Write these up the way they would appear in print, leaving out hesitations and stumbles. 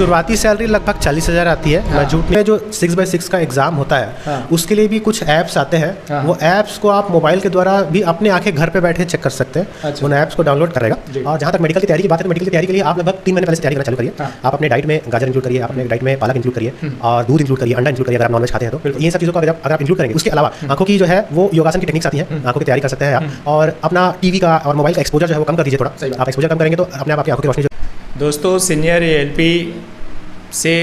शुरुआती सैलरी लगभग 40,000 आती है। मैं झूठ में जो 6x6 का एग्ज़ाम होता है उसके लिए भी कुछ ऐप्स आते हैं। वो ऐप्स को आप मोबाइल के द्वारा भी अपने आंखें घर पे बैठे चेक कर सकते हैं। उन ऐप्स को डाउनलोड करेगा। और जहाँ तक मेडिकल की तैयारी की बात है तो मेडिकल की तैयारी के लिए आप लगभग 3 महीने पहले से तैयारी करना चालू करिए। आप अपने डाइट में गाजर इंक्लूड करिए, आप अपने डाइट में पालक इंक्लूड करिए और दूध इंक्लूड करिए, अंडा इंक्लूड करिए अगर आप नॉनवेज खाते हैं तो ये सब चीज़ों को अगर आप इंक्लूड करेंगे। उसके अलावा आंखों की जो है वो योगासन की टेक्निक्स आती हैं, आंखों की तैयारी कर सकते हैं आप। और अपना टीवी का और मोबाइल का एक्सपोजर जो है वो कम कर दीजिए थोड़ा। आप एक्सपोजर कम करेंगे तो अपने आप आपकी आंखों की रोशनी। दोस्तों, सीनियर ALP से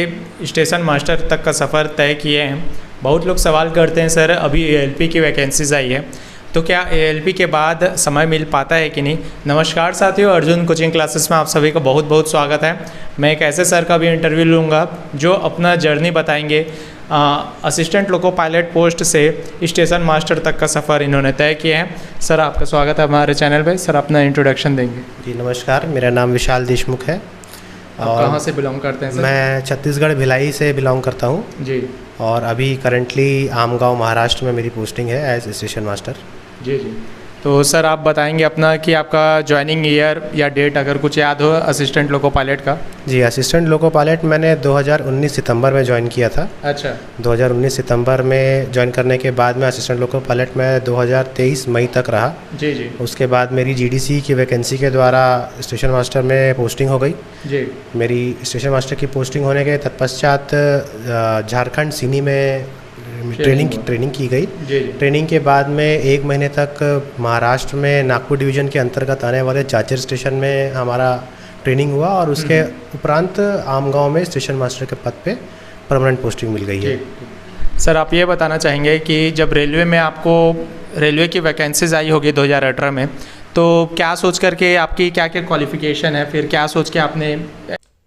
स्टेशन मास्टर तक का सफ़र तय किए हैं। बहुत लोग सवाल करते हैं सर अभी ALP की वैकेंसीज आई है तो क्या ALP के बाद समय मिल पाता है कि नहीं। नमस्कार साथियों, अर्जुन कोचिंग क्लासेस में आप सभी का बहुत बहुत स्वागत है। मैं एक ऐसे सर का भी इंटरव्यू लूँगा जो अपना जर्नी बताएंगे। असिस्टेंट लोको पायलट पोस्ट से स्टेशन मास्टर तक का सफ़र इन्होंने तय किया है। सर आपका स्वागत है हमारे चैनल पे। सर अपना इंट्रोडक्शन देंगे। जी नमस्कार, मेरा नाम विशाल देशमुख है। और कहाँ से बिलोंग करते हैं सर? मैं छत्तीसगढ़ भिलाई से बिलोंग करता हूँ जी। और अभी करंटली आमगांव महाराष्ट्र में मेरी पोस्टिंग है एज स्टेशन मास्टर। जी जी। तो सर आप बताएंगे अपना कि आपका ज्वाइनिंग ईयर या डेट अगर कुछ याद हो असिस्टेंट लोको पायलट का। जी, असिस्टेंट लोको पायलट मैंने 2019 सितंबर में ज्वाइन किया था। अच्छा। 2019 सितंबर में ज्वाइन करने के बाद में असिस्टेंट लोको पायलट में 2023 मई तक रहा। जी जी। उसके बाद मेरी GDC की वैकेंसी के द्वारा स्टेशन मास्टर में पोस्टिंग हो गई। जी। मेरी स्टेशन मास्टर की पोस्टिंग होने के तत्पश्चात झारखंड सीनी में ट्रेनिंग की गई। ट्रेनिंग के बाद में 1 महीने तक महाराष्ट्र में नागपुर डिवीज़न के अंतर्गत आने वाले चाचर स्टेशन में हमारा ट्रेनिंग हुआ और उसके उपरांत आमगांव में स्टेशन मास्टर के पद पे परमानेंट पोस्टिंग मिल गई है। सर आप ये बताना चाहेंगे कि जब रेलवे में आपको रेलवे की वैकेंसीज आई होगी 2018 में तो क्या सोच करके आपकी क्या क्या क्वालिफिकेशन है, फिर क्या सोच के आपने।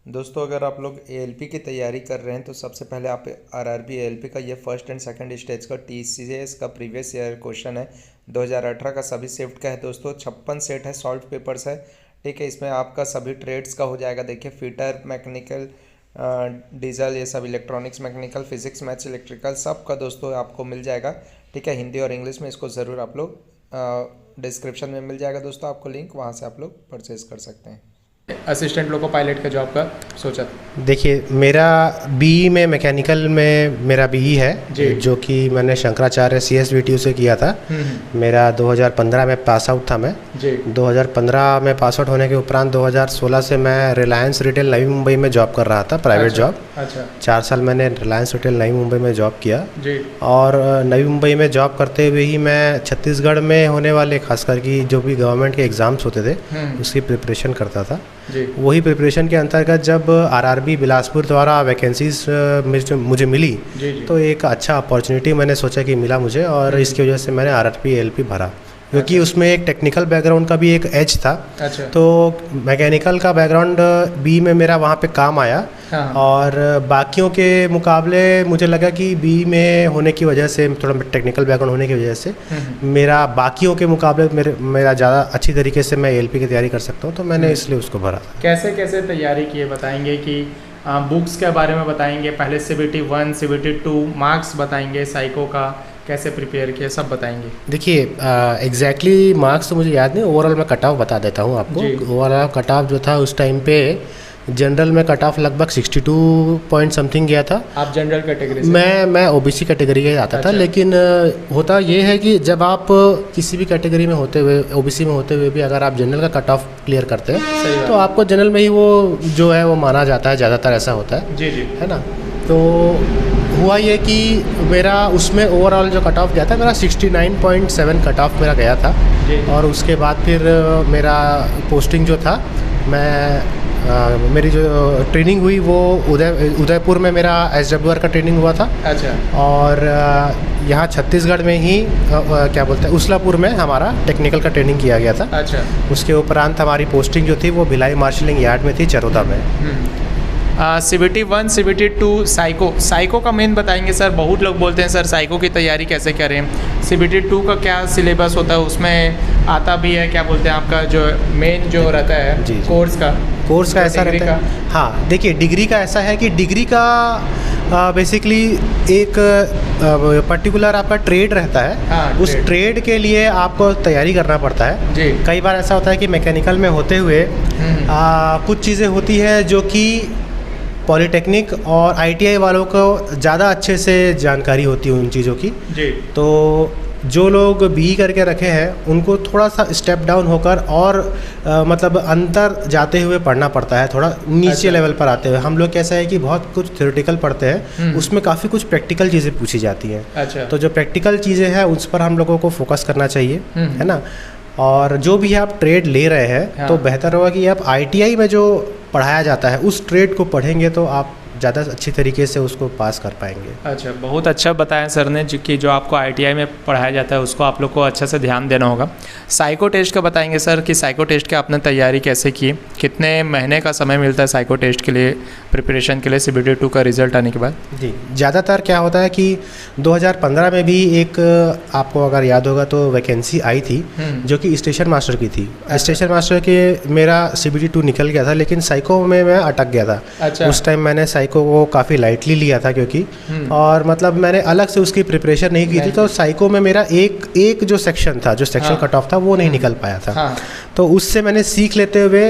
दोस्तों, अगर आप लोग ALP की तैयारी कर रहे हैं तो सबसे पहले आप RRB ALP का ये फर्स्ट एंड सेकंड स्टेज का TCS का प्रीवियस ईयर क्वेश्चन है 2018 का, सभी शिफ्ट का है दोस्तों। 56 सेट है, सॉल्व पेपर्स है, ठीक है। इसमें आपका सभी ट्रेड्स का हो जाएगा। देखिए फिटर, मैकेनिकल, डीजल, ये सब electronics, mechanical, physics, maths, electrical सब का दोस्तों आपको मिल जाएगा, ठीक है। हिंदी और इंग्लिश में इसको ज़रूर आप लोग डिस्क्रिप्शन में मिल जाएगा दोस्तों आपको लिंक, वहाँ से आप लोग परचेज़ कर सकते हैं। असिस्टेंट लोको पायलट का जॉब का सोचा था? देखिए मेरा BE में मैकेनिकल में मेरा BE है जो कि मैंने शंकराचार्य CSVTU से किया था। मेरा 2015 में पास आउट था मैं। 2015 में पास आउट होने के उपरांत 2016 से मैं रिलायंस रिटेल नवी मुंबई में जॉब कर रहा था, प्राइवेट जॉब। अच्छा। 4 साल मैंने रिलायंस रिटेल नवी मुंबई में जॉब किया और नवी मुंबई में जॉब करते हुए ही मैं छत्तीसगढ़ में होने वाले खासकर की जो भी गवर्नमेंट के एग्ज़ाम्स होते थे उसकी प्रिपरेशन करता था। वही प्रिपरेशन के अंतर्गत जब RRB बिलासपुर द्वारा वैकेंसीज मुझे मिली तो एक अच्छा अपॉर्चुनिटी मैंने सोचा कि मिला मुझे और इसकी वजह से मैंने RRB ALP भरा क्योंकि उसमें एक टेक्निकल बैकग्राउंड का भी एक एज था। अच्छा। तो मैकेनिकल का बैकग्राउंड BE में मेरा वहाँ पे काम आया। हाँ। और बाकियों के मुकाबले मुझे लगा कि BE में होने की वजह से, थोड़ा टेक्निकल बैकग्राउंड होने की वजह से मेरा बाकियों के मुकाबले मेरा ज़्यादा अच्छी तरीके से मैं ALP की तैयारी कर सकता हूँ, तो मैंने इसलिए उसको भरा था। कैसे कैसे तैयारी की है बताएंगे कि बुक्स के बारे में बताएंगे, पहले CBT 1 CBT 2 मार्क्स बताएंगे, साइको का कैसे प्रिपेयर किया सब बताएंगे। देखिए एग्जैक्टली मार्क्स तो मुझे याद नहीं, ओवरऑल मैं कट ऑफ बता देता हूँ आपको। ओवरऑल कट ऑफ जो था उस टाइम पे जनरल में कट ऑफ लगभग 62 पॉइंट समथिंग गया था। आप जनरल कैटेगरी से? मैं OBC कैटेगरी का आता था। लेकिन होता ये है कि जब आप किसी भी कैटेगरी में होते हुए OBC में होते हुए भी अगर आप जनरल का कट ऑफ क्लियर करते हैं तो आपको जनरल में ही वो जो है वो माना जाता है, ज़्यादातर ऐसा होता है। जी जी, है ना। तो हुआ ये कि मेरा उसमें ओवरऑल जो कट ऑफ गया था मेरा 69.7 कट ऑफ मेरा गया था। और उसके बाद फिर मेरा पोस्टिंग जो था मेरी जो ट्रेनिंग हुई वो उदयपुर में मेरा SWR का ट्रेनिंग हुआ था। अच्छा। और यहाँ छत्तीसगढ़ में ही क्या बोलते हैं उसलापुर में हमारा टेक्निकल का ट्रेनिंग किया गया था। अच्छा। उसके उपरांत हमारी पोस्टिंग जो थी वो भिलाई मार्शलिंग यार्ड में थी, चरोदा में। CBT 1 CBT 2 साइको का मेन बताएंगे सर। बहुत लोग बोलते हैं सर साइको की तैयारी कैसे करें, CBT 2 का क्या सिलेबस होता है, उसमें आता भी है क्या बोलते हैं आपका जो मेन जो रहता है जी, कोर्स का ऐसा रहता है। हाँ देखिए, डिग्री का ऐसा है कि डिग्री का बेसिकली एक पर्टिकुलर आपका ट्रेड रहता है। हाँ, उस ट्रेड के लिए आपको तैयारी करना पड़ता है जी। कई बार ऐसा होता है कि मैकेनिकल में होते हुए कुछ चीज़ें होती है जो कि पॉलिटेक्निक और आईटीआई वालों को ज़्यादा अच्छे से जानकारी होती है उन चीज़ों की जी। तो जो लोग बीई करके रखे हैं उनको थोड़ा सा स्टेप डाउन होकर और मतलब अंतर जाते हुए पढ़ना पड़ता है, थोड़ा नीचे लेवल पर आते हुए। हम लोग कैसा है कि बहुत कुछ थ्योरेटिकल पढ़ते हैं, उसमें काफ़ी कुछ प्रैक्टिकल चीज़ें पूछी जाती हैं। अच्छा। तो जो प्रैक्टिकल चीज़ें हैं उस पर हम लोगों को फोकस करना चाहिए, है ना। और जो भी आप ट्रेड ले रहे हैं तो बेहतर होगा कि आप आईटीआई में जो पढ़ाया जाता है उस ट्रेड को पढ़ेंगे तो आप ज़्यादा अच्छी तरीके से उसको पास कर पाएंगे। अच्छा, बहुत अच्छा बताया सर ने कि जो आपको आईटीआई में पढ़ाया जाता है उसको आप लोग को अच्छा से ध्यान देना होगा। साइको टेस्ट का बताएंगे सर कि साइको टेस्ट की आपने तैयारी कैसे की, कितने महीने का समय मिलता है साइको टेस्ट के लिए, प्रिपरेशन के लिए CBT 2 का रिजल्ट आने के बाद? जी, ज़्यादातर क्या होता है कि 2015 में भी एक आपको अगर याद होगा तो वैकेंसी आई थी जो कि स्टेशन मास्टर की थी। स्टेशन मास्टर के मेरा CBT 2 निकल गया था, लेकिन साइको में मैं अटक गया था। अच्छा। उस टाइम मैंने साइको को काफ़ी लाइटली लिया था क्योंकि और मतलब मैंने अलग से उसकी प्रिपरेशन नहीं की थी, तो साइको में मेरा एक जो सेक्शन था, जो सेक्शन कट ऑफ था वो नहीं निकल पाया था। तो उससे मैंने सीख लेते हुए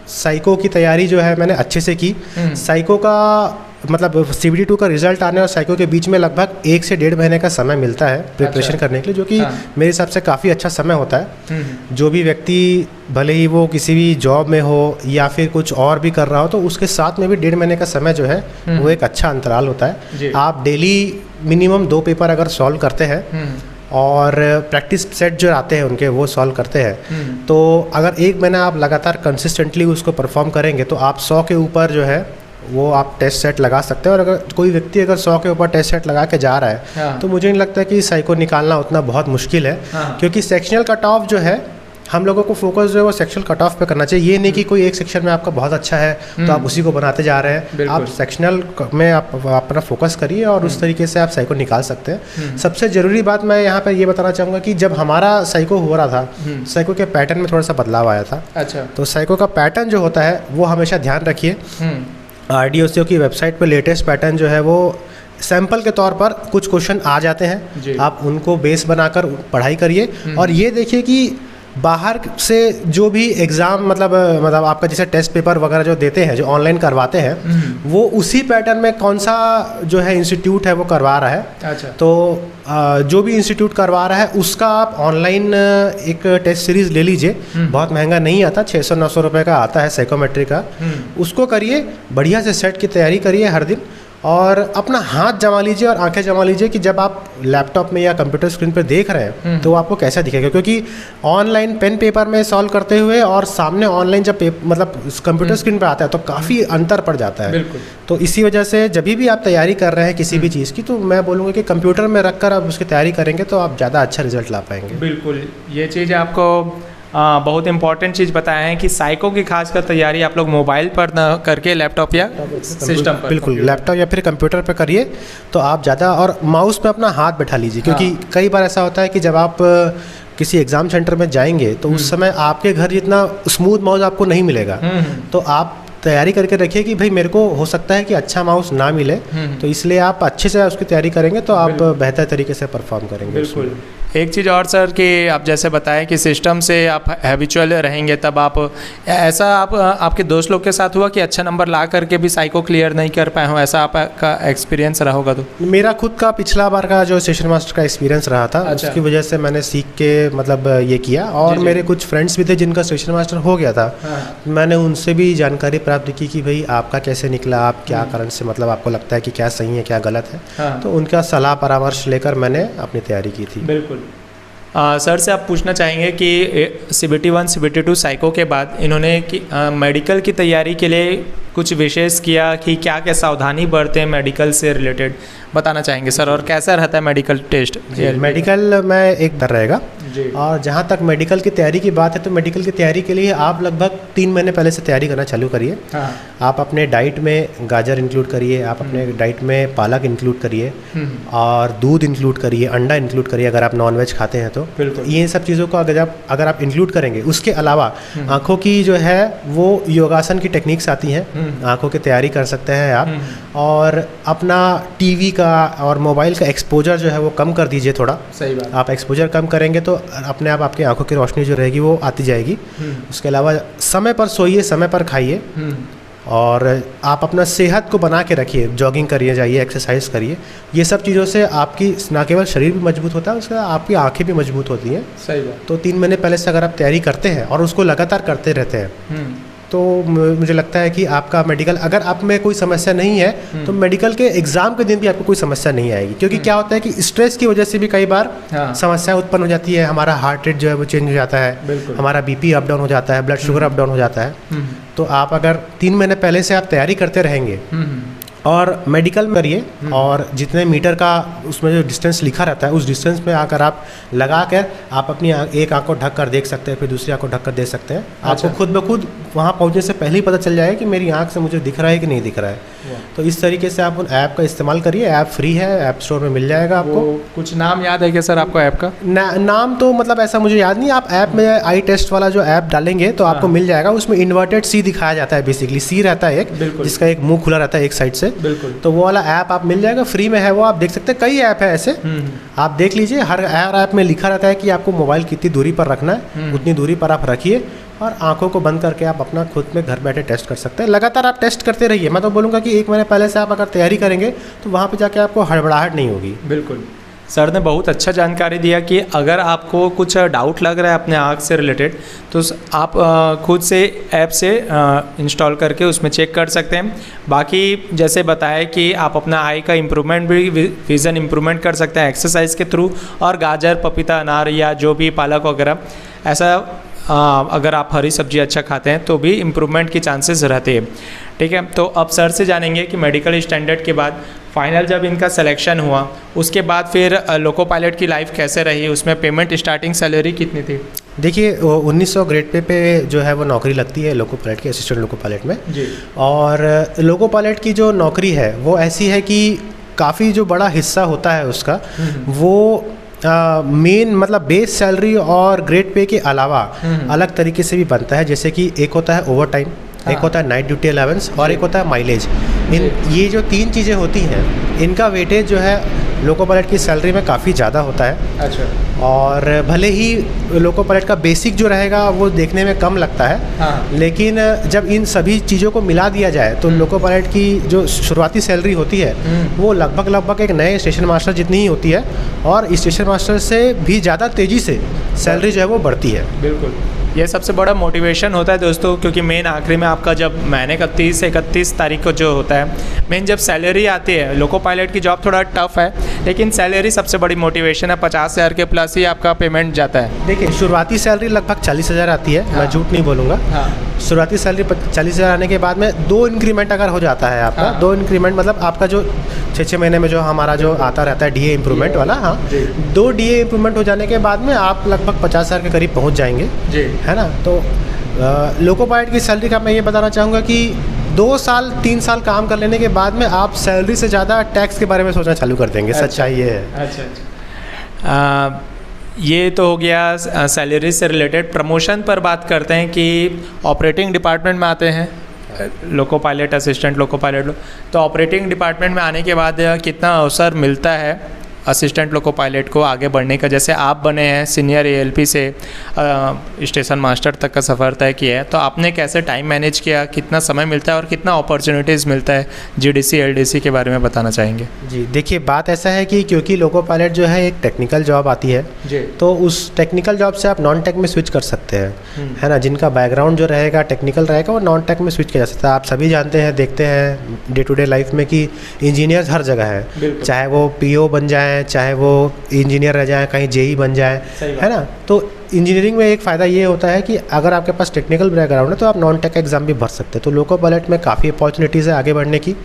साइको की तैयारी जो है मैंने अच्छे से की। साइको का मतलब CBT 2 का रिजल्ट आने और साइको के बीच में लगभग 1 से 1.5 महीने का समय मिलता है प्रिपरेशन करने के लिए, जो कि मेरे हिसाब से काफ़ी अच्छा समय होता है। जो भी व्यक्ति भले ही वो किसी भी जॉब में हो या फिर कुछ और भी कर रहा हो तो उसके साथ में भी 1.5 महीने का समय जो है वो एक अच्छा अंतराल होता है। आप डेली मिनिमम 2 पेपर अगर सॉल्व करते हैं और प्रैक्टिस सेट जो आते हैं उनके वो सॉल्व करते हैं तो अगर 1 महीना आप लगातार कंसिस्टेंटली उसको परफॉर्म करेंगे तो आप 100 के ऊपर जो है वो आप टेस्ट सेट लगा सकते हैं। और अगर कोई व्यक्ति अगर 100 के ऊपर टेस्ट सेट लगा के जा रहा है तो मुझे नहीं लगता कि साइको निकालना उतना बहुत मुश्किल है, क्योंकि सेक्शनल कट ऑफ जो है हम लोगों को फोकस जो है वो सेक्शनल कट ऑफ पे करना चाहिए। ये नहीं कि कोई एक सेक्शन में आपका बहुत अच्छा है तो आप उसी को बनाते जा रहे हैं। आप सेक्शनल में आप अपना फोकस करिए और उस तरीके से आप साइको निकाल सकते हैं। सबसे ज़रूरी बात मैं यहाँ पर ये बताना चाहूँगा कि जब हमारा साइको हो रहा था, साइको के पैटर्न में थोड़ा सा बदलाव आया था। अच्छा। तो साइको का पैटर्न जो होता है वो हमेशा ध्यान रखिए। RDOCO की वेबसाइट पर लेटेस्ट पैटर्न जो है वो सैंपल के तौर पर कुछ क्वेश्चन आ जाते हैं, आप उनको बेस बनाकर पढ़ाई करिए। और ये देखिए कि बाहर से जो भी एग्ज़ाम मतलब आपका जैसे टेस्ट पेपर वगैरह जो देते हैं, जो ऑनलाइन करवाते हैं, वो उसी पैटर्न में कौन सा जो है इंस्टीट्यूट है वो करवा रहा है। अच्छा। तो जो भी इंस्टीट्यूट करवा रहा है उसका आप ऑनलाइन एक टेस्ट सीरीज़ ले लीजिए। बहुत महंगा नहीं आता, 600-900 रुपये का आता है साइकोमेट्री का। उसको करिए, बढ़िया से सेट की तैयारी करिए हर दिन और अपना हाथ जमा लीजिए और आंखें जमा लीजिए कि जब आप लैपटॉप में या कंप्यूटर स्क्रीन पर देख रहे हैं तो आपको कैसा दिखेगा। क्योंकि ऑनलाइन पेन पेपर में सॉल्व करते हुए और सामने ऑनलाइन जब मतलब कंप्यूटर स्क्रीन पर आता है तो काफ़ी अंतर पड़ जाता है। तो इसी वजह से जब भी आप तैयारी कर रहे हैं किसी भी चीज़ की तो मैं बोलूँगा कि कंप्यूटर में रख कर आप उसकी तैयारी करेंगे तो आप ज़्यादा अच्छा रिजल्ट ला पाएंगे। बिल्कुल, ये चीज़ आपको बहुत इंपॉर्टेंट चीज़ बताया है कि साइको की खासकर तैयारी आप लोग मोबाइल पर ना करके लैपटॉप या सिस्टम पर, बिल्कुल लैपटॉप या फिर कंप्यूटर पर करिए तो आप ज़्यादा, और माउस पे अपना हाथ बैठा लीजिए। क्योंकि कई बार ऐसा होता है कि जब आप किसी एग्ज़ाम सेंटर में जाएंगे तो उस समय आपके घर जितना स्मूथ माउस आपको नहीं मिलेगा। तो आप तैयारी करके रखिए कि भाई मेरे को हो सकता है कि अच्छा माउस ना मिले, तो इसलिए आप अच्छे से उसकी तैयारी करेंगे तो आप बेहतर तरीके से परफॉर्म करेंगे। बिल्कुल। एक चीज़ और सर कि आप जैसे बताएं कि सिस्टम से आप हैबिचुअल रहेंगे तब आप ऐसा आपके दोस्त लोग के साथ हुआ कि अच्छा नंबर ला करके भी साइको क्लियर नहीं कर पाए हो, ऐसा आपका एक्सपीरियंस रहा होगा? तो मेरा खुद का पिछला बार का जो सेशन मास्टर का एक्सपीरियंस रहा था, उसकी वजह से मैंने सीख के मतलब ये किया। और मेरे कुछ फ्रेंड्स भी थे जिनका सेशन मास्टर हो गया था, मैंने उनसे भी जानकारी प्राप्त की कि भाई आपका कैसे निकला, आप क्या कारण से मतलब आपको लगता है कि क्या सही है क्या गलत है। तो उनका सलाह परामर्श लेकर मैंने अपनी तैयारी की थी। बिल्कुल। सर से आप पूछना चाहेंगे कि CBT 1 CBT 2 साइको के बाद इन्होंने मेडिकल की तैयारी के लिए कुछ विशेष किया कि क्या क्या सावधानी बरतें हैं मेडिकल से रिलेटेड, बताना चाहेंगे सर? और कैसा रहता है मेडिकल टेस्ट? मेडिकल में एक डर रहेगा। और जहाँ तक मेडिकल की तैयारी की बात है तो मेडिकल की तैयारी के लिए आप लगभग 3 महीने पहले से तैयारी करना चालू करिए। आप अपने डाइट में गाजर इंक्लूड करिए, आप अपने डाइट में पालक इंक्लूड करिए और दूध इंक्लूड करिए, अंडा इंक्लूड करिए अगर आप नॉनवेज खाते हैं तो। ये सब चीज़ों को अगर आप इंक्लूड करेंगे। उसके अलावा आँखों की जो है वो योगासन की टेक्निक्स आती हैं, आँखों की तैयारी कर सकते हैं आप। और अपना टीवी का और मोबाइल का एक्सपोजर जो है वो कम कर दीजिए थोड़ा। सही बात। आप एक्सपोजर कम करेंगे तो अपने आप आपकी आंखों की रोशनी जो रहेगी वो आती जाएगी। उसके अलावा समय पर सोइए, समय पर खाइए और आप अपना सेहत को बना के रखिए, जॉगिंग करिए, जाइए, एक्सरसाइज करिए। ये सब चीज़ों से आपकी ना केवल शरीर भी मजबूत होता है, उससे आपकी आंखें भी मजबूत होती हैं। सही बात। तो 3 महीने पहले से अगर आप तैयारी करते हैं और उसको लगातार करते रहते हैं तो मुझे लगता है कि आपका मेडिकल, अगर आप में कोई समस्या नहीं है तो मेडिकल के एग्ज़ाम के दिन भी आपको कोई समस्या नहीं आएगी। क्योंकि क्या होता है कि स्ट्रेस की वजह से भी कई बार समस्या उत्पन्न हो जाती है। हमारा हार्ट रेट जो है वो चेंज हो जाता है, हमारा बीपी अप डाउन हो जाता है, ब्लड शुगर अप डाउन हो जाता है। तो आप अगर 3 महीने पहले से आप तैयारी करते रहेंगे और मेडिकल में करिए, और जितने मीटर का उसमें जो डिस्टेंस लिखा रहता है उस डिस्टेंस में आकर आप लगा कर आप अपनी एक आंख को ढक कर देख सकते हैं, फिर दूसरी आंख को ढक कर देख सकते हैं। आपको खुद ब खुद वहाँ पहुँचने से पहले ही पता चल जाएगा कि मेरी आंख से मुझे दिख रहा है कि नहीं दिख रहा है। तो इस तरीके से आप उन ऐप का इस्तेमाल करिए। ऐप फ्री है, ऐप स्टोर में मिल जाएगा आपको। कुछ नाम याद है क्या सर आपको ऐप का? नाम तो मतलब ऐसा मुझे याद नहीं। आप ऐप में आई टेस्ट वाला जो ऐप डालेंगे तो आपको मिल जाएगा। उसमें इन्वर्टेड सी दिखाया जाता है, बेसिकली सी रहता है एक, जिसका एक मुंह खुला रहता है एक साइड से। तो वो वाला ऐप आप मिल जाएगा, फ्री में है वो, आप देख सकते हैं। कई ऐप है ऐसे, आप देख लीजिए। हर ऐप में लिखा रहता है कि आपको मोबाइल कितनी दूरी पर रखना है, उतनी दूरी पर आप रखिए और आंखों को बंद करके आप अपना खुद में घर बैठे टेस्ट कर सकते हैं। लगातार आप टेस्ट करते रहिए। मैं तो बोलूँगा कि 1 महीने पहले से आप अगर तैयारी करेंगे तो वहाँ पे जाके आपको हड़बड़ाहट नहीं होगी। बिल्कुल, सर ने बहुत अच्छा जानकारी दिया कि अगर आपको कुछ डाउट लग रहा है अपने आँख से रिलेटेड तो आप खुद से ऐप से इंस्टॉल करके उसमें चेक कर सकते हैं। बाकी जैसे बताया कि आप अपना आई का इम्प्रूवमेंट भी, विज़न इम्प्रूवमेंट कर सकते हैं एक्सरसाइज के थ्रू, और गाजर, पपीता, अनार या जो भी पालक वगैरह ऐसा अगर आप हरी सब्जी अच्छा खाते हैं तो भी इम्प्रूवमेंट की चांसेस रहते हैं। ठीक है, तो अब सर से जानेंगे कि मेडिकल स्टैंडर्ड के बाद फाइनल जब इनका सिलेक्शन हुआ उसके बाद फिर लोको पायलट की लाइफ कैसे रही, उसमें पेमेंट स्टार्टिंग सैलरी कितनी थी? देखिए 1900 ग्रेड पे जो है वो नौकरी लगती है लोको पायलट की, असिस्टेंट लोको पायलट में जी। और लोको पायलट की जो नौकरी है वो ऐसी है कि काफ़ी जो बड़ा हिस्सा होता है उसका वो मेन मतलब बेस सैलरी और ग्रेड पे के अलावा अलग तरीके से भी बनता है। जैसे कि एक होता है ओवर टाइम, एक होता है नाइट ड्यूटी अलावेंस और एक होता है माइलेज। ये जो 3 चीज़ें होती हैं इनका वेटेज जो है लोको पायलट की सैलरी में काफ़ी ज़्यादा होता है। अच्छा। और भले ही लोको पायलट का बेसिक जो रहेगा वो देखने में कम लगता है, लेकिन जब इन सभी चीज़ों को मिला दिया जाए तो लोको पायलट की जो शुरुआती सैलरी होती है वो लगभग एक नए स्टेशन मास्टर जितनी ही होती है, और स्टेशन मास्टर से भी ज़्यादा तेज़ी से सैलरी जो है वो बढ़ती है। बिल्कुल, ये सबसे बड़ा मोटिवेशन होता है दोस्तों, क्योंकि मेन आखिरी में आपका जब महीने का 30 से 31 तारीख को जो होता है मेन जब सैलरी आती है, लोको पायलट की जॉब थोड़ा टफ है लेकिन सैलरी सबसे बड़ी मोटिवेशन है। 50,000 के प्लस ही आपका पेमेंट जाता है। देखिए शुरुआती सैलरी लगभग 40,000 आती है, मैं झूठ नहीं बोलूँगा। शुरुआती सैलरी 40,000 आने के बाद में 2 इंक्रीमेंट अगर हो जाता है आपका, 2 इंक्रीमेंट मतलब आपका जो 6 महीने में जो हमारा जो आता रहता है डीए इम्प्रूवमेंट वाला, 2 डीए इम्प्रूवमेंट हो जाने के बाद में आप लगभग 50,000 के करीब पहुँच जाएंगे, है ना। तो लोको पायलट की सैलरी का मैं ये बताना चाहूँगा कि 2 साल 3 साल काम कर लेने के बाद में आप सैलरी से ज़्यादा टैक्स के बारे में सोचना चालू कर देंगे। सच्चाई ये है। अच्छा, ये तो हो गया सैलरी से रिलेटेड। प्रमोशन पर बात करते हैं कि ऑपरेटिंग डिपार्टमेंट में आते हैं loco pilot, assistant loco pilot. तो ऑपरेटिंग डिपार्टमेंट में आने के बाद कितना अवसर मिलता है असिस्टेंट लोको पायलट को आगे बढ़ने का? जैसे आप बने हैं सीनियर एएलपी से स्टेशन मास्टर तक का सफ़र तय किया है, तो आपने कैसे टाइम मैनेज किया, कितना समय मिलता है और कितना अपॉर्चुनिटीज़ मिलता है? जीडीसी एलडीसी के बारे में बताना चाहेंगे? जी देखिए, बात ऐसा है कि क्योंकि लोको पायलट जो है एक टेक्निकल जॉब आती है जी, तो उस टेक्निकल जॉब से आप नॉन टेक में स्विच कर सकते हैं, है ना। जिनका बैकग्राउंड जो रहेगा टेक्निकल रहेगा वो नॉन टेक में स्विच किया जा सकता है। आप सभी जानते हैं, देखते हैं डे टू डे लाइफ में कि इंजीनियर्स हर जगह है, चाहे वो पीओ बन जाए, चाहे वो इंजीनियर रह जाए, कहीं जेई बन जाए, है ना। तो इंजीनियरिंग में एक फ़ायदा ये होता है कि अगर आपके पास टेक्निकल बैकग्राउंड है तो आप नॉन टेक एग्जाम भी भर सकते हैं। तो लोको पायलट में काफ़ी अपॉर्चुनिटीज़ है आगे बढ़ने की।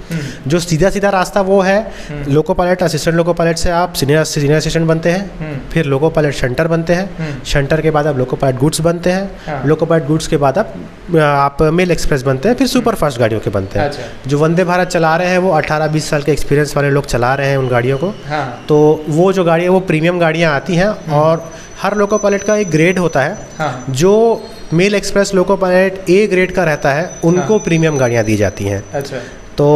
जो सीधा रास्ता वो है loco pilot, assistant loco pilot से आप सीनियर असिस्टेंट बनते हैं, फिर लोको पायलट शंटर बनते हैं, शंटर के बाद आप लोको पायलट गुड्स बनते हैं, लोको पायलट गुड्स के बाद आप मेल एक्सप्रेस बनते हैं, फिर सुपर फास्ट गाड़ियों के बनते हैं। जो वंदे भारत चला रहे हैं वो 18-20 साल के एक्सपीरियंस वाले लोग चला रहे हैं उन गाड़ियों को। तो वो जो गाड़ियाँ वो प्रीमियम गाड़ियाँ आती हैं, और हर लोको पायलट का एक ग्रेड होता है। जो mail express loco pilot A grade का रहता है उनको प्रीमियम गाड़ियाँ दी जाती हैं। अच्छा। तो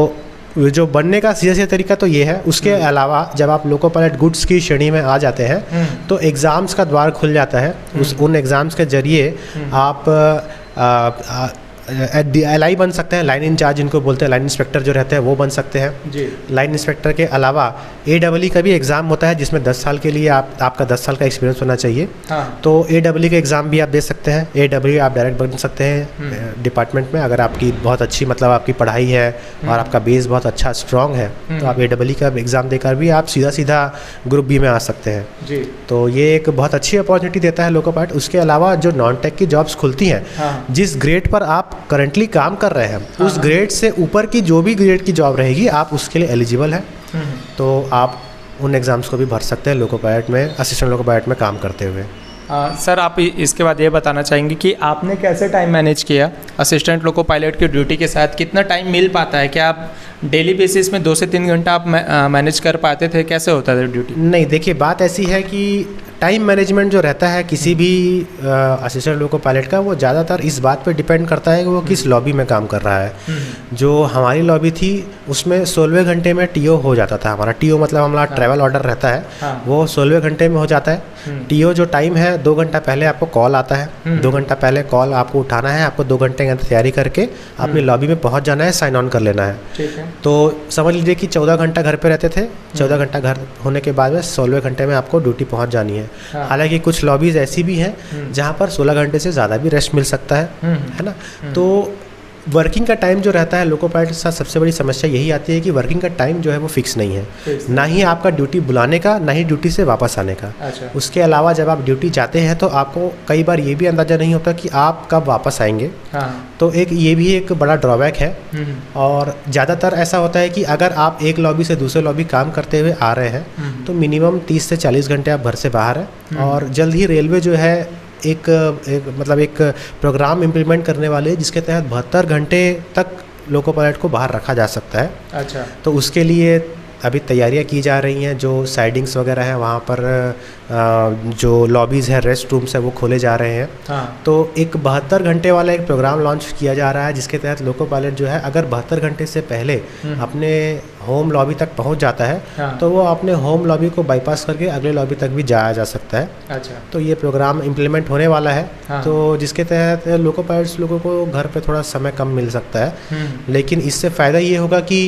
जो बनने का सीधा तरीका तो ये है। उसके अलावा जब आप लोको पायलट गुड्स की श्रेणी में आ जाते हैं तो एग्ज़ाम्स का द्वार खुल जाता है। उन एग्ज़ाम्स के जरिए आप LI बन सकते हैं, लाइन इंचार्ज जिनको बोलते हैं, लाइन इंस्पेक्टर जो रहते हैं वो बन सकते हैं जी। लाइन इंस्पेक्टर के अलावा AEE का भी एग्ज़ाम होता है जिसमें 10 साल के लिए आपका 10 साल का एक्सपीरियंस होना चाहिए। हाँ। तो AEE का एग्ज़ाम भी आप दे सकते हैं। AEE आप डायरेक्ट बन सकते हैं डिपार्टमेंट में, अगर आपकी बहुत अच्छी मतलब आपकी पढ़ाई है और आपका बेस बहुत अच्छा स्ट्रॉन्ग है तो आप AEE का एग्ज़ाम देकर भी आप सीधा ग्रुप बी में आ सकते हैं जी। तो ये एक बहुत अच्छी अपॉर्चुनिटी देता है लोको पायलट। उसके अलावा जो नॉन टेक की जॉब्स खुलती हैं, हाँ। जिस ग्रेड पर आप करंटली काम कर रहे हैं उस ग्रेड से ऊपर की जो भी ग्रेड की जॉब रहेगी आप उसके लिए एलिजिबल हैं, तो आप उन एग्ज़ाम्स को भी भर सकते हैं लोको पायलट में, असिस्टेंट लोको पायलट में काम करते हुए। सर आप इसके बाद ये बताना चाहेंगे कि आपने कैसे टाइम मैनेज किया असिस्टेंट लोको पायलट की ड्यूटी के साथ? कितना टाइम मिल पाता है? क्या आप डेली बेसिस में 2 से 3 घंटा आप मैनेज कर पाते थे? कैसे होता था ड्यूटी? नहीं, देखिए बात ऐसी है कि टाइम मैनेजमेंट जो रहता है किसी भी असिस्टेंट लोको पायलट का, वो ज़्यादातर इस बात पे डिपेंड करता है कि वो किस लॉबी में काम कर रहा है। जो हमारी लॉबी थी उसमें 16वें घंटे में TO हो जाता था। हमारा TO मतलब हमारा ट्रैवल ऑर्डर रहता है, वो 16वें घंटे में हो जाता है। TO जो टाइम है 2 घंटा पहले आपको कॉल आता है, 2 घंटा पहले कॉल आपको उठाना है, आपको 2 घंटे के अंदर तैयारी करके अपनी लॉबी में पहुँच जाना है, साइन ऑन कर लेना है। ठीक है। तो समझ लीजिए कि 14 घंटा घर पे रहते थे, 14 घंटा घर होने के बाद में 16वें घंटे में आपको ड्यूटी पहुंच जानी है। हालांकि कुछ लॉबीज़ ऐसी भी हैं जहां पर 16 घंटे से ज़्यादा भी रेस्ट मिल सकता है ना। तो वर्किंग का टाइम जो रहता है लोको पायलट के साथ सबसे बड़ी समस्या यही आती है कि वर्किंग का टाइम जो है वो फिक्स नहीं है, ना ही आपका ड्यूटी बुलाने का, ना ही ड्यूटी से वापस आने का। अच्छा। उसके अलावा जब आप ड्यूटी जाते हैं तो आपको कई बार ये भी अंदाज़ा नहीं होता कि आप कब वापस आएंगे। हाँ। तो ये भी एक बड़ा ड्रॉबैक है। और ज़्यादातर ऐसा होता है कि अगर आप एक लॉबी से दूसरे लॉबी काम करते हुए आ रहे हैं तो मिनिमम 30 से 40 घंटे आप घर से बाहर हैं। और जल्द ही रेलवे जो है एक प्रोग्राम इम्प्लीमेंट करने वाले हैं जिसके तहत 72 घंटे तक लोको पायलट को बाहर रखा जा सकता है। अच्छा। तो उसके लिए अभी तैयारियां की जा रही हैं। जो साइडिंग्स वगैरह हैं वहाँ पर जो लॉबीज़ है, रेस्ट रूम्स है, वो खोले जा रहे हैं। हाँ। तो एक 72 घंटे वाला एक प्रोग्राम लॉन्च किया जा रहा है जिसके तहत लोको पायलट जो है अगर 72 घंटे से पहले अपने होम लॉबी तक पहुंच जाता है हाँ। तो वो अपने होम लॉबी को बाईपास करके अगले लॉबी तक भी जाया जा सकता है। अच्छा। तो ये प्रोग्राम इम्प्लीमेंट होने वाला है। हाँ। तो जिसके तहत लोको पायलट्स लोगों को घर पे थोड़ा समय कम मिल सकता है, लेकिन इससे फ़ायदा ये होगा कि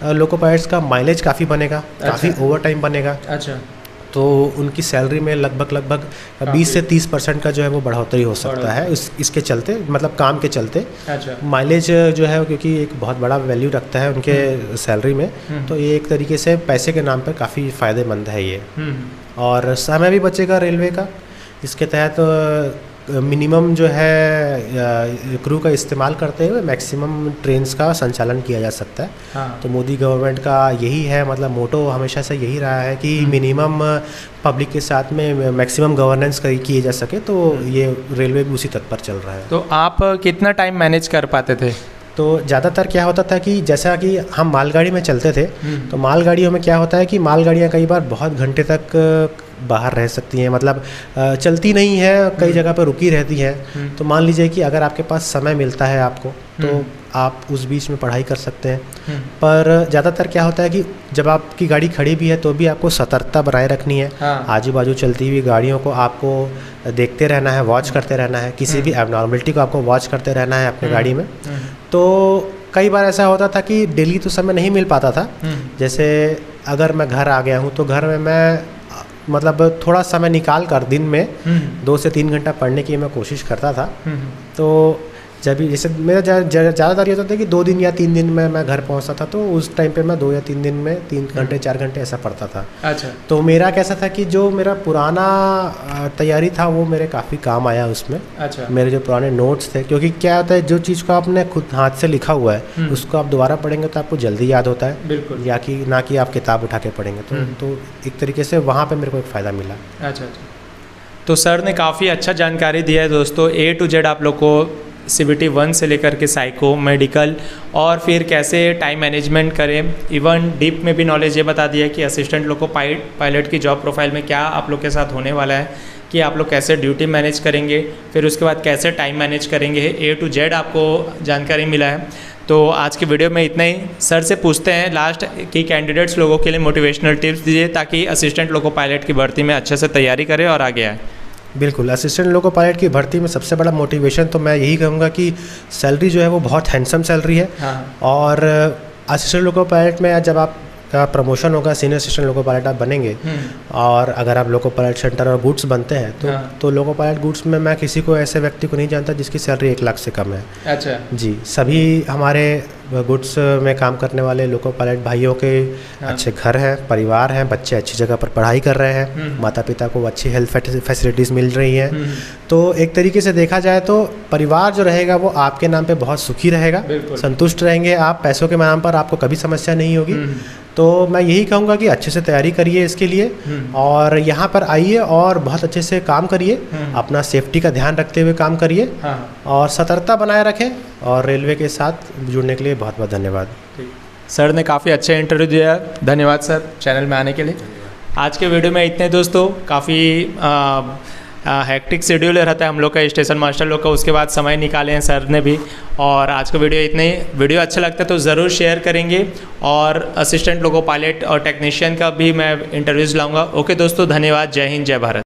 लोको पायलट्स का माइलेज काफ़ी बनेगा, काफ़ी ओवर टाइम बनेगा। अच्छा। तो उनकी सैलरी में लगभग 20 से 30% का जो है वो बढ़ोतरी हो सकता है इसके चलते, मतलब काम के चलते। अच्छा। माइलेज जो है क्योंकि एक बहुत बड़ा वैल्यू रखता है उनके सैलरी में, तो ये एक तरीके से पैसे के नाम पर काफ़ी फ़ायदेमंद है ये। और समय भी बचेगा रेलवे का। इसके तहत मिनिमम जो है क्रू का इस्तेमाल करते हुए मैक्सिमम ट्रेन्स का संचालन किया जा सकता है। हाँ। तो मोदी गवर्नमेंट का यही है, मतलब मोटो हमेशा से यही रहा है कि मिनिमम पब्लिक के साथ में मैक्सिमम गवर्नेंस किए जा सके। तो ये रेलवे भी उसी तत्पर चल रहा है। तो आप कितना टाइम मैनेज कर पाते थे? तो ज़्यादातर क्या होता था कि जैसा कि हम मालगाड़ी में चलते थे तो मालगाड़ियों में क्या होता है कि मालगाड़ियाँ कई बार बहुत घंटे तक बाहर रह सकती हैं, मतलब चलती नहीं है, कई जगह पर रुकी रहती हैं। तो मान लीजिए कि अगर आपके पास समय मिलता है आपको तो आप उस बीच में पढ़ाई कर सकते हैं। पर ज़्यादातर क्या होता है कि जब आपकी गाड़ी खड़ी भी है तो भी आपको सतर्कता बनाए रखनी है। हाँ। आजू बाजू चलती हुई गाड़ियों को आपको देखते रहना है, वॉच करते रहना है, किसी भी एबनॉर्मलिटी को आपको वॉच करते रहना है अपनी गाड़ी में। तो कई बार ऐसा होता था कि डेली तो समय नहीं मिल पाता था। जैसे अगर मैं घर आ गया हूँ तो घर में मैं मतलब थोड़ा समय निकाल कर दिन में 2 से 3 घंटा पढ़ने की मैं कोशिश करता था। तो जब भी जैसे मेरा ज़्यादातर ये होता था कि 2 दिन या 3 दिन में मैं घर पहुंचता था, तो उस टाइम पे मैं 2 या 3 दिन में 3 घंटे 4 घंटे ऐसा पढ़ता था। अच्छा। तो मेरा कैसा था कि जो मेरा पुराना तैयारी था वो मेरे काफ़ी काम आया उसमें। अच्छा। मेरे जो पुराने नोट्स थे, क्योंकि क्या होता है जो चीज़ को आपने खुद हाथ से लिखा हुआ है उसको आप दोबारा पढ़ेंगे तो आपको जल्दी याद होता है। बिल्कुल। या कि ना कि आप किताब उठा के पढ़ेंगे। तो एक तरीके से वहाँ पर मेरे को एक फ़ायदा मिला। अच्छा। तो सर ने काफ़ी अच्छा जानकारी दिया है दोस्तों। A to Z आप लोग को CBT 1 से लेकर के साइको, मेडिकल और फिर कैसे टाइम मैनेजमेंट करें, इवन डीप में भी नॉलेज ये बता दिया कि असिस्टेंट लोग को पायलट की जॉब प्रोफाइल में क्या आप लोग के साथ होने वाला है, कि आप लोग कैसे ड्यूटी मैनेज करेंगे, फिर उसके बाद कैसे टाइम मैनेज करेंगे। A to Z आपको जानकारी मिला है। तो आज की वीडियो में इतना ही। सर से पूछते हैं लास्ट कि कैंडिडेट्स लोगों के लिए मोटिवेशनल टिप्स दीजिए ताकि असिस्टेंट लोको पायलट की भर्ती में अच्छे से तैयारी करें और आगे आए। बिल्कुल, असिस्टेंट लोको पायलट की भर्ती में सबसे बड़ा मोटिवेशन तो मैं यही कहूँगा कि सैलरी जो है वो बहुत हैंडसम सैलरी है। हाँ। और असिस्टेंट लोको पायलट में जब आपका प्रमोशन होगा, सीनियर असिस्टेंट लोको पायलट आप बनेंगे, और अगर आप लोको पायलट सेंटर और गुड्स बनते हैं तो लोको पायलट गुड्स में मैं किसी को ऐसे व्यक्ति को नहीं जानता जिसकी सैलरी 1 लाख से कम है। अच्छा जी, सभी हमारे गुड्स में काम करने वाले लोको पायलट भाइयों के अच्छे घर हैं, परिवार हैं, बच्चे अच्छी जगह पर पढ़ाई कर रहे हैं, माता पिता को अच्छी हेल्थ फैसिलिटीज़ मिल रही हैं। तो एक तरीके से देखा जाए तो परिवार जो रहेगा वो आपके नाम पे बहुत सुखी रहेगा, संतुष्ट रहेंगे आप, पैसों के नाम पर आपको कभी समस्या नहीं होगी। तो मैं यही कहूँगा कि अच्छे से तैयारी करिए इसके लिए, और यहाँ पर आइए और बहुत अच्छे से काम करिए, अपना सेफ्टी का ध्यान रखते हुए काम करिए, और सतर्कता बनाए रखें। और रेलवे के साथ जुड़ने के लिए बहुत बहुत धन्यवाद। सर ने काफ़ी अच्छा इंटरव्यू दिया, धन्यवाद सर चैनल में आने के लिए। आज के वीडियो में इतने दोस्तों, काफ़ी हेक्टिक शेड्यूल रहता है हम लोग का, स्टेशन मास्टर लोग का, उसके बाद समय निकाले हैं सर ने भी। और आज का वीडियो इतने ही। वीडियो अच्छा लगता है तो ज़रूर शेयर करेंगे, और असिस्टेंट लोको पायलट और टेक्नीशियन का भी मैं इंटरव्यूज़ लाऊंगा। ओके दोस्तों, धन्यवाद। जय हिंद, जय भारत।